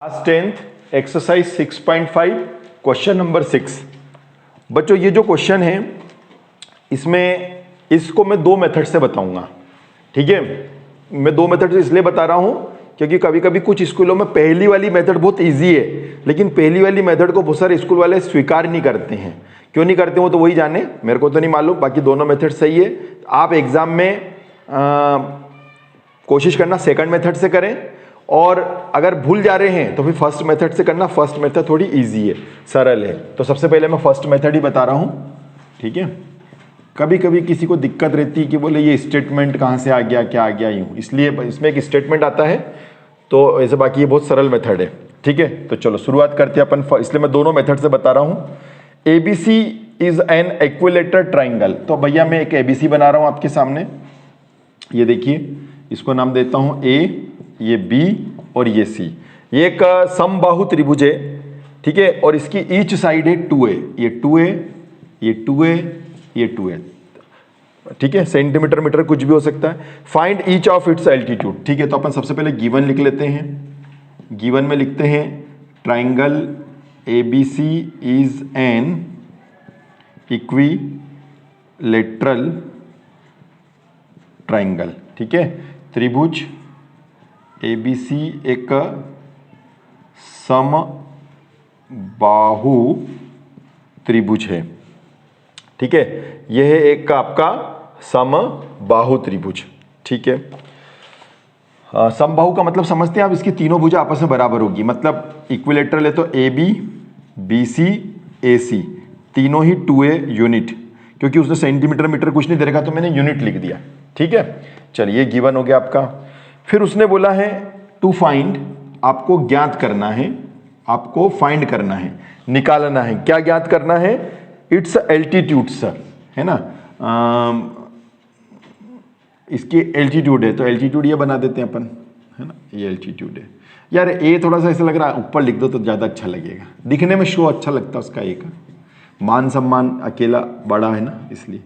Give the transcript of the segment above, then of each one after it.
Class 10th exercise 6.5 question number 6। बच्चों ये जो क्वेश्चन है इसमें इसको मैं दो मेथड से बताऊंगा। ठीक है, मैं दो मेथड से इसलिए बता रहा हूं क्योंकि कभी कभी कुछ स्कूलों में पहली वाली मेथड बहुत इजी है, लेकिन पहली वाली मेथड को बहुत सारे स्कूल वाले स्वीकार नहीं करते हैं। क्यों नहीं करते हो तो वही जाने, मेरे को तो नहीं मालूम। बाकी दोनों मेथड सही है। आप एग्जाम में कोशिश करना सेकंड मेथड से करें, और अगर भूल जा रहे हैं तो फिर फर्स्ट मेथड से करना। फर्स्ट मेथड थोड़ी इजी है, सरल है। तो सबसे पहले मैं फर्स्ट मेथड ही बता रहा हूं। ठीक है, कभी कभी किसी को दिक्कत रहती है कि बोले ये स्टेटमेंट कहाँ से आ गया, क्या आ गया, यूं, इसलिए इसमें एक स्टेटमेंट आता है। तो ऐसे बाकी ये बहुत सरल मेथड है। ठीक है, तो चलो शुरुआत करते हैं अपन। इसलिए मैं दोनों मेथड से बता रहा हूं। ABC is an equilateral triangle. तो भैया मैं एक एबीसी बना रहा हूं आपके सामने। ये देखिए, इसको नाम देता हूं ए, ये बी और ये सी। ये एक समबाहु त्रिभुज है। ठीक है, और इसकी ईच साइड है 2a। ये 2a, ये 2a, ये 2a। ठीक है, सेंटीमीटर मीटर कुछ भी हो सकता है। Find each of its altitude. ठीक है, तो अपन सबसे पहले गिवन लिख लेते हैं। गिवन में लिखते हैं triangle ABC is an equilateral triangle. ठीक है, त्रिभुज एबीसी एक समबाहु त्रिभुज है। ठीक है, यह है एक आपका समबाहु त्रिभुज। ठीक है, समबाहु का मतलब समझते हैं आप, इसकी तीनों भुजा आपस में बराबर होगी। मतलब इक्विलेटरल है तो ए बी, बी सी, ए सी, तीनों ही 2a यूनिट। क्योंकि उसने सेंटीमीटर मीटर कुछ नहीं दे रखा तो मैंने यूनिट लिख दिया। ठीक है, चलिए गिवन हो गया आपका। फिर उसने बोला है टू फाइंड, आपको ज्ञात करना है, आपको फाइंड करना है, निकालना है। क्या ज्ञात करना है? इट्स एल्टीट्यूड्स, है ना। इसकी एल्टीट्यूड है तो एल्टीट्यूड ये बना देते हैं अपन, है ना। ये एल्टीट्यूड है। यार ए थोड़ा सा ऐसा लग रहा है, ऊपर लिख दो तो ज़्यादा अच्छा लगेगा, दिखने में शो अच्छा लगता है उसका। ए का मान सम्मान अकेला बड़ा है ना, इसलिए।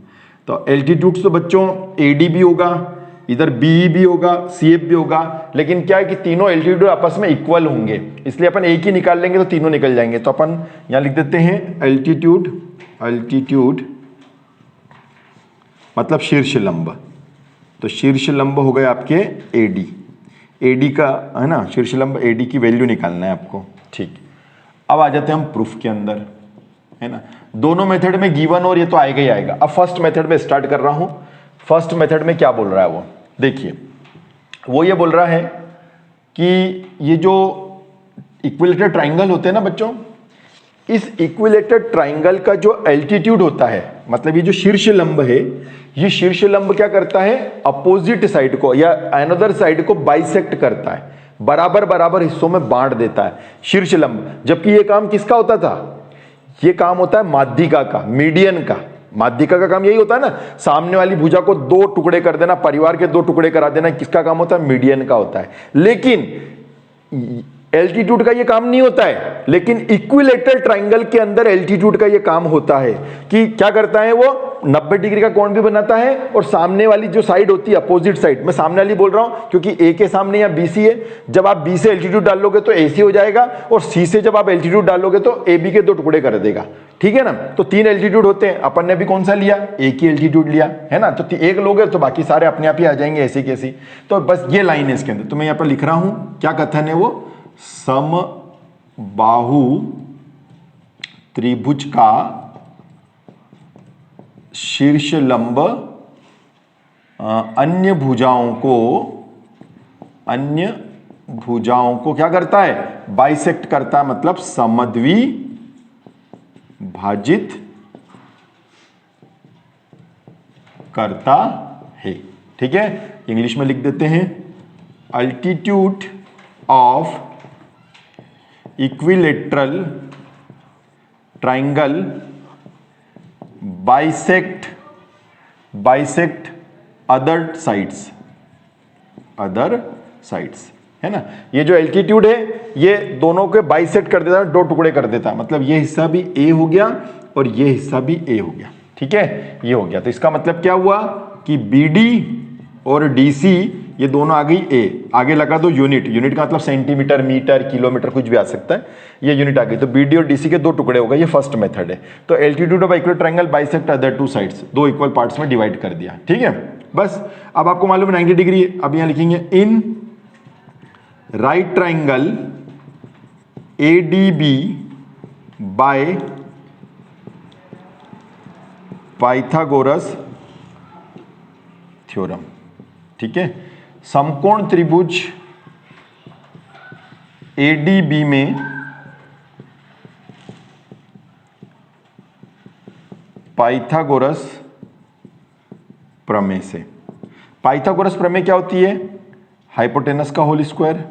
तो एल्टीट्यूड्स तो बच्चों एडी भी होगा, इधर बी भी होगा, सी एफ भी होगा, लेकिन क्या है कि तीनों एल्टीट्यूड आपस में इक्वल होंगे, इसलिए अपन एक ही निकाल लेंगे तो तीनों निकल जाएंगे। तो अपन यहां लिख देते हैं एल्टीट्यूड, एल्टीट्यूड मतलब शीर्ष लंब। तो शीर्ष लंब हो गए आपके एडी, एडी का, है ना, शीर्ष लंब एडी की वैल्यू निकालना है आपको। ठीक, अब आ जाते हैं हम प्रूफ के अंदर, है ना। दोनों मेथड में गिवन और ये तो आएगा ही आएगा। अब फर्स्ट मेथड में स्टार्ट कर रहा हूं। फर्स्ट मेथड में क्या बोल रहा है वो देखिए। वो ये बोल रहा है कि ये जो इक्विलेटरल ट्राइंगल होते हैं ना बच्चों, इस इक्विलेटरल ट्राइंगल का जो एल्टीट्यूड होता है, मतलब ये जो शीर्ष लंब है, ये शीर्ष लंब क्या करता है? अपोजिट साइड को या अनदर साइड को बाइसेक्ट करता है, बराबर बराबर हिस्सों में बांट देता है शीर्ष लंब। जबकि ये काम किसका होता था? ये काम होता है माध्यिका का, मीडियन का। माध्यिका का काम यही होता है ना, सामने वाली भुजा को दो टुकड़े कर देना, परिवार के दो टुकड़े करा देना। किसका काम होता है? मीडियन का होता है। लेकिन एल्टीट्यूड का ये काम नहीं होता है, लेकिन इक्विलेटरल ट्राइंगल के अंदर एल्टीट्यूड का ये काम होता है कि क्या करता है वो? 90 डिग्री का कोण भी बनाता है, और सामने वाली जो साइड होती है अपोजिट साइड, मैं सामने वाली बोल रहा हूं क्योंकि ए के सामने या बी सी है। जब आप बी से एल्टीट्यूड डालोगे तो ए सी हो जाएगा, और सी से जब आप एल्टीट्यूड डालोगे तो ए बी के दो टुकड़े कर देगा। ठीक है ना। तो तीन एल्टीट्यूड होते हैं, अपन ने भी कौन सा लिया? एक ही एल्टीट्यूड लिया, है ना। तो एक लोगे तो बाकी सारे अपने आप ही आ जाएंगे, ऐसी कैसी। तो बस ये लाइन है इसके अंदर। तो मैं यहाँ पर लिख रहा हूं, क्या कथन है वो? समबाहु त्रिभुज का शीर्ष लंब अन्य भुजाओं को क्या करता है? बाइसेक्ट करता है, मतलब समद्वि भाजित करता है। ठीक है, इंग्लिश में लिख देते हैं altitude of equilateral triangle bisect other sides, है ना। ये जो एल्टीट्यूड है ये दोनों के बाइसेक्ट कर देता है, दो टुकड़े कर देता है। मतलब ये हिस्सा भी ए हो गया और ये हिस्सा भी ए हो गया। ठीक है, ये हो गया। तो इसका मतलब क्या हुआ कि बी डी और डी सी ये दोनों आ गई ए, आगे लगा दो यूनिट, यूनिट का मतलब सेंटीमीटर, मीटर, किलोमीटर कुछ भी आ सकता है, ये यूनिट आ गई। तो बीडी और डीसी के दो टुकड़े हो गए, ये फर्स्ट मेथड है। तो altitude of equal triangle bisect other two sides, दो इक्वल पार्ट्स में डिवाइड कर दिया, ठीक है। बस अब आपको मालूम है 90 डिग्री है, अब यहां लिखेंगे in right triangle ADB by Pythagoras theorem, ठीक है। समकोण त्रिभुज एडीबी में पाइथागोरस प्रमेय से। पाइथागोरस प्रमेय क्या होती है? हाइपोटेनस का होल स्क्वायर,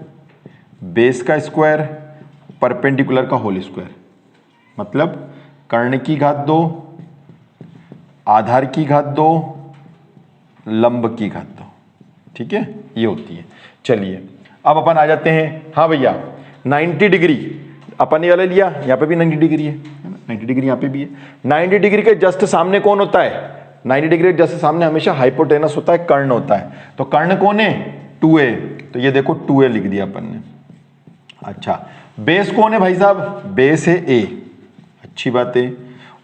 बेस का स्क्वायर, परपेंडिकुलर का होल स्क्वायर, मतलब कर्ण की घात 2, आधार की घात 2, लंब की घात 2, ठीक है, ये होती है। चलिए अब अपन आ जाते हैं, हाँ भैया 90 डिग्री अपन ये वाला लिया, यहाँ पे भी 90 डिग्री है, 90 डिग्री यहाँ पे भी है। 90 डिग्री के जस्ट सामने कौन होता है? 90 डिग्री के जस्ट सामने हमेशा हाइपोटेनस होता है, कर्ण होता है। तो कर्ण कौन है? 2a, तो ये देखो 2a लिख दिया अपन ने। अच्छा, बेस कौन है भाई साहब? बेस है a, अच्छी बात है।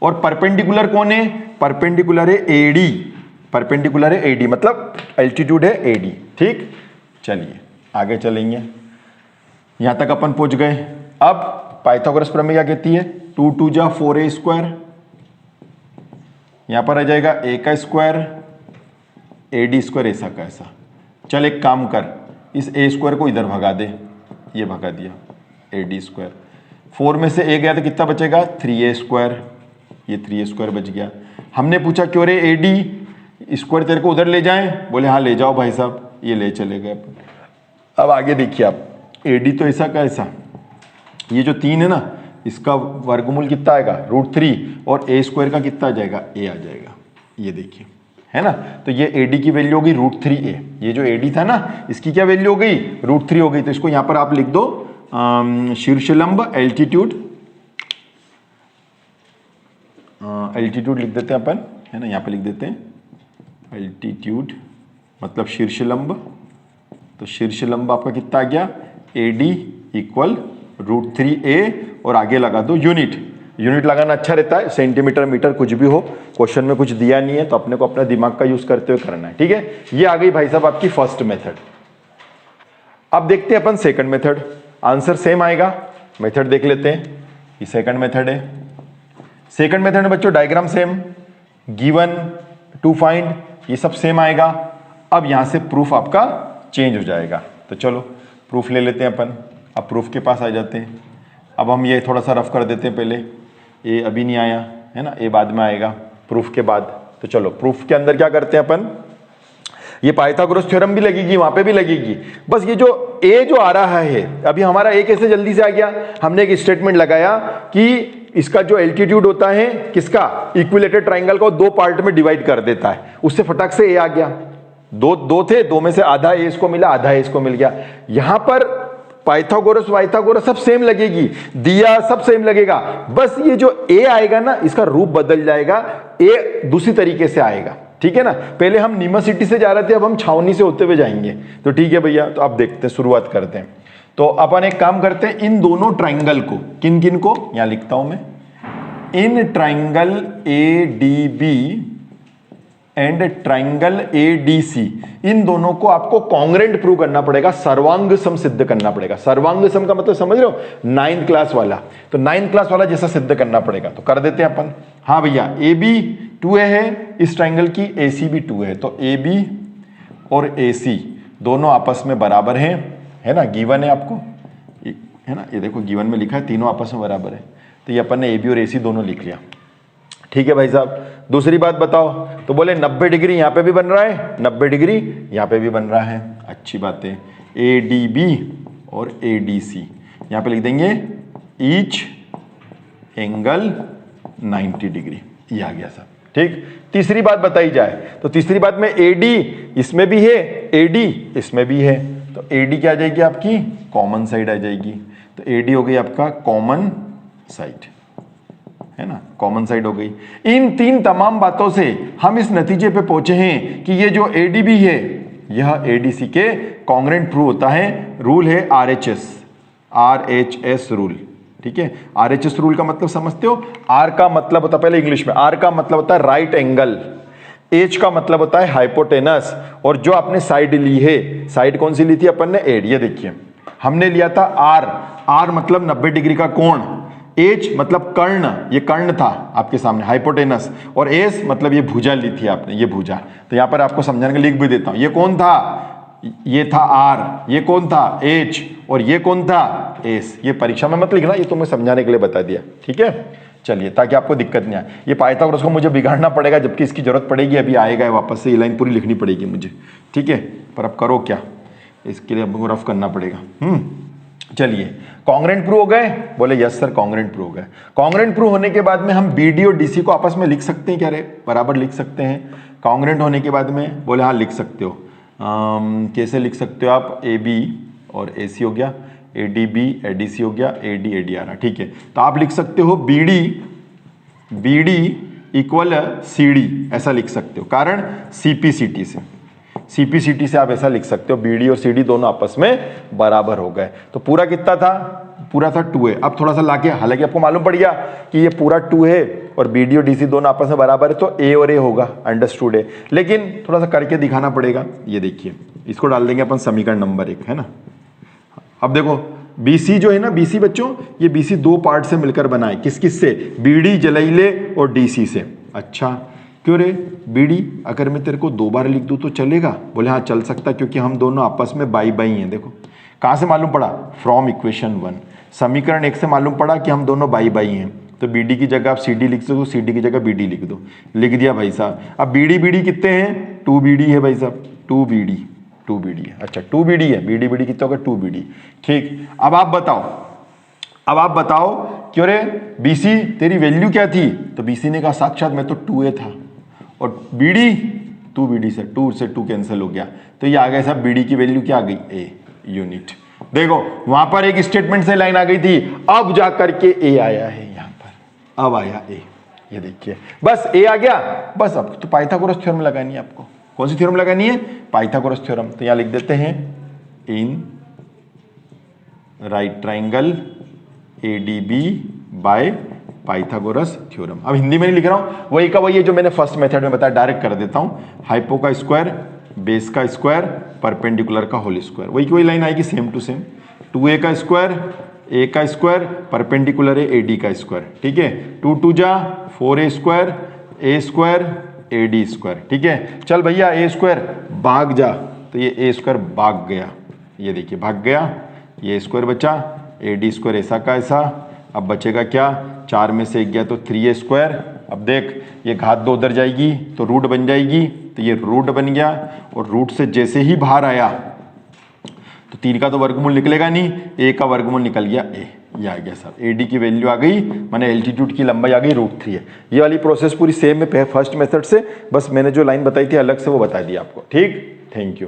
और परपेंडिकुलर कौन है? परपेंडिकुलर है AD, परपेंडिकुलर है AD, मतलब एल्टीट्यूड है AD, ठीक। चलिए आगे चलेंगे, यहां तक अपन पहुंच गए। अब पाइथागोरस प्रमेय क्या कहती है? 2 2 जा 4a स्क्वायर, यहां पर आ जाएगा a का स्क्वायर, AD स्क्वायर ऐसा का ऐसा। चल एक काम कर, इस a स्क्वायर को इधर भगा दे, ये भगा दिया, AD स्क्वायर। 4 में से a गया तो कितना बचेगा? 3a स्क्वायर, ये 3a स्क्वायर बच गया। हमने पूछा क्यों रे AD स्क्वायर तेरे को उधर ले जाएं? बोले हाँ ले जाओ भाई साहब, ये ले चले गए। अब आगे देखिए आप, AD तो ऐसा का ऐसा, ये जो 3 है ना, इसका वर्गमूल कितना आएगा? √3, और a स्क्वायर का कितना आ जाएगा? a आ जाएगा, ये देखिए, है ना। तो ये AD की वैल्यू होगी √3a, ये जो AD था ना, इसकी क्या वैल्यू हो गई? √3 हो गई। तो इसको यहां पर आप लिख दो शीर्षलंब एल्टीट्यूड, एल्टीट्यूड लिख देते हैं अपन, है ना, यहाँ पे लिख देते हैं एल्टीट्यूड मतलब शीर्षलंब। तो शीर्षलंब आपका कितना आ गया? AD इक्वल √3a, और आगे लगा दो यूनिट। यूनिट लगाना अच्छा रहता है, सेंटीमीटर, मीटर कुछ भी हो। क्वेश्चन में कुछ दिया नहीं है तो अपने को अपना दिमाग का यूज करते हुए करना है, ठीक है। ये आ गई भाई साहब आपकी फर्स्ट मेथड। अब देखते हैं अपन सेकंड मेथड, आंसर सेम आएगा। मेथड देख लेते हैं, ये सेकंड मेथड है। सेकंड मेथड में बच्चों diagram same, given, to find, ये सब सेम आएगा। अब यहां से प्रूफ आपका चेंज हो जाएगा। तो चलो प्रूफ ले लेते हैं अपन। अब प्रूफ के पास आ जाते हैं। अब हम ये थोड़ा सा रफ कर देते हैं पहले, ये अभी नहीं आया है ना, ये बाद में आएगा प्रूफ के बाद। तो चलो प्रूफ के अंदर क्या करते हैं अपन, ये पाइथागोरस थ्योरम भी लगेगी, वहां पे भी लगेगी। बस ये जो ए जो आ रहा है, अभी हमारा ए कैसे जल्दी से आ गया? हमने एक स्टेटमेंट लगाया कि इसका जो एल्टीट्यूड होता है किसका, इक्विलेटरल ट्रायंगल को दो पार्ट में डिवाइड कर देता है, उससे फटाक से ए आ गया। दो थे, दो में से आधा ए इसको मिला, आधा ए इसको मिल गया। यहां पर पाइथागोरस सब सेम लगेगी, दिया सब सेम लगेगा, बस ये जो ए आएगा ना, इसका रूप बदल जाएगा, ए दूसरी तरीके से आएगा, ठीक है ना। पहले हम निमसिटी से जा रहे थे, अब हम छावनी से होते हुए जाएंगे। तो ठीक है भैया, तो अब देखते हैं, शुरुआत करते हैं। तो अपन एक काम करते हैं, इन दोनों ट्राइंगल को, किन किन को यहां लिखता हूं मैं, in triangle ADB and triangle ADC, इन दोनों को आपको कॉन्ग्रेंट प्रूव करना पड़ेगा, सर्वांग सम सिद्ध करना पड़ेगा। सर्वांग सम का मतलब समझ रहे हो, 9th क्लास वाला। तो 9th क्लास वाला जैसा सिद्ध करना पड़ेगा। तो कर देते हैं अपन। हाँ भैया, AB 2A है, इस ट्राइंगल की AC भी 2 है, तो AB और AC दोनों आपस में बराबर हैं, है ना, गिवन है आपको, है ना, ये देखो गिवन में लिखा है, तीनों आपस में बराबर है। तो ये अपन ने AB और AC दोनों लिख लिया, ठीक है भाई साहब। दूसरी बात बताओ, तो बोले 90 डिग्री यहां पे भी बन रहा है, 90 डिग्री यहां पे भी बन रहा है, अच्छी बात है। ADB और ADC यहां पे लिख देंगे ईच एंगल 90 डिग्री, ये आ गया साहब, ठीक। तीसरी बात बताई जाए, तो तीसरी बात में AD इसमें भी है, AD इसमें भी है, तो AD क्या आ जाएगी आपकी, कॉमन साइड आ जाएगी। तो AD हो गई आपका कॉमन साइड, है ना, कॉमन साइड हो गई। इन तीन तमाम बातों से हम इस नतीजे पे पहुंचे हैं कि ये जो ADB है, यह एडीसी के कॉन्ग्रेंट प्रूव होता है। रूल है आरएचएस रूल, ठीक है। आरएचएस रूल का मतलब समझते हो? आर का मतलब होता है, पहले इंग्लिश में, आर का मतलब होता है राइट एंगल, एच का मतलब होता है हाइपोटेनस, और जो आपने साइड ली है, साइड कौन सी ली थी अपन ने? एड। ये देखिए हमने लिया था आर, आर मतलब 90 डिग्री का कोण, एच मतलब कर्ण, ये कर्ण था आपके सामने हाइपोटेनस, और एस मतलब ये भुजा ली थी आपने, ये भुजा। तो यहां पर आपको समझाने के लिए लिख भी देता हूं, ये कौन था? ये था आर, ये कौन था? एच, और ये कौन था? एस। ये परीक्षा में मत लिखना, ये तो मैं समझाने के लिए बता दिया, ठीक है। चलिए, ताकि आपको दिक्कत नहीं आए। ये पाइथागोरस को मुझे बिगाड़ना पड़ेगा, जबकि इसकी जरूरत पड़ेगी, अभी आएगा वापस से, ये लाइन पूरी लिखनी पड़ेगी मुझे, ठीक है। पर अब करो क्या, इसके लिए आपको रफ करना पड़ेगा। चलिए, कॉन्ग्रेंट प्रूव हो गए? बोले यस सर, कॉन्ग्रेंट प्रूव हो गए। कॉन्ग्रेंट प्रूव होने के बाद में हम बीडी और डीसी को आपस में लिख सकते हैं क्या रे? बराबर लिख सकते हैं। कॉन्ग्रेंट होने के बाद में बोले हाँ लिख सकते हो। कैसे लिख सकते हो आप? ए बी और ए सी हो गया, A D B A D C हो गया, ए डी ए डी आ रहा, ठीक है। तो आप लिख सकते हो B D equal C D, ऐसा लिख सकते हो। कारण सीपीसीटी से, सीपीसीटी से आप ऐसा लिख सकते हो, बीडी और सीडी दोनों आपस में बराबर हो गए। तो पूरा कितना था? पूरा था 2 है। अब थोड़ा सा लाके, हालांकि आपको मालूम पड़ गया कि ये पूरा 2 है और बीडी और डीसी दोनों आपस में बराबर है, तो ए और ए होगा, अंडरस्टूड है। लेकिन थोड़ा सा करके दिखाना पड़ेगा। ये देखिए, इसको डाल देंगे अपन समीकरण नंबर 1, है ना। अब देखो बीसी जो है ना, बीसी बच्चों, ये बीसी 2 पार्ट से मिलकर बना है। किस किस से? बीडी जलैले और डीसी से। अच्छा, क्यों रे? बीडी अगर मैं तेरे को 2 बार लिख दूं तो चलेगा? बोले हाँ चल सकता, क्योंकि हम दोनों आपस में बाई बाई हैं। देखो कहाँ से मालूम पड़ा? फ्रॉम इक्वेशन 1, समीकरण 1 से मालूम पड़ा कि हम दोनों बाई बाई हैं। तो बीडी की जगह आप सीडी लिख दो, सीडी की जगह बीडी लिख दो, लिख दिया भाई साहब। अब बीडी बीडी कितने हैं? 2 बीडी है भाई साहब, 2 बीडी है। अच्छा 2 बीडी है, बीडी बीडी कितना होगा? 2 बीडी, ठीक। अब आप बताओ क्यों रे बीसी तेरी वैल्यू क्या थी? तो बीसी ने कहा साक्षात मैं तो 2a था, और बीडी 2 बीडी से 2 कैंसिल हो गया, तो ये आ गया साहब बीडी की वैल्यू क्या आ गई? a unit. देखो वहां पर एक स्टेटमेंट से लाइन आ गई थी, अब जाकर के a आया है यहां पर, अब आया a। ये देखिए बस a आ गया, बस अब तो पाइथागोरस थ्योरम लगानी है आपको। कौन सी थ्योरम लगानी है? Pythagoras theorem. तो यहां लिख देते हैं in right triangle ADB by Pythagoras theorem. अब हिंदी में नहीं लिख रहा हूं, वही का वही है जो मैंने फर्स्ट मेथड में बताया, डायरेक्ट कर देता हूं। हाइपो का स्क्वायर, बेस का स्क्वायर, परपेंडिकुलर का होल स्क्वायर, वही की वही लाइन आएगी सेम टू सेम। 2a का स्क्वायर, a का स्क्वायर, परपेंडिकुलर है ad का स्क्वायर, ठीक है। 2 2 जा 4a square, a square, ad square, ठीक है। चल भैया a स्क्वायर भाग जा, तो ये a स्क्वायर भाग गया, ये देखिए भाग गया, ये स्क्वायर बचा, ad स्क्वायर ऐसा का ऐसा। अब बचेगा क्या? 4 में से 1 गया तो 3a स्क्वायर। अब देख ये घात 2 उधर जाएगी तो रूट बन जाएगी, तो ये रूट बन गया, और रूट से जैसे ही बाहर आया तो 3 का तो वर्गमूल निकलेगा नहीं, a का वर्गमूल निकल गया a, ये आ गया सर। ad की वैल्यू आ गई, माने एल्टीट्यूड की लंबाई आ गई √3 है। ये वाली प्रोसेस पूरी सेम है फर्स्ट मेथड से, बस मैंने जो लाइन बताई थी अलग से वो बता दी आपको, ठीक। Thank you.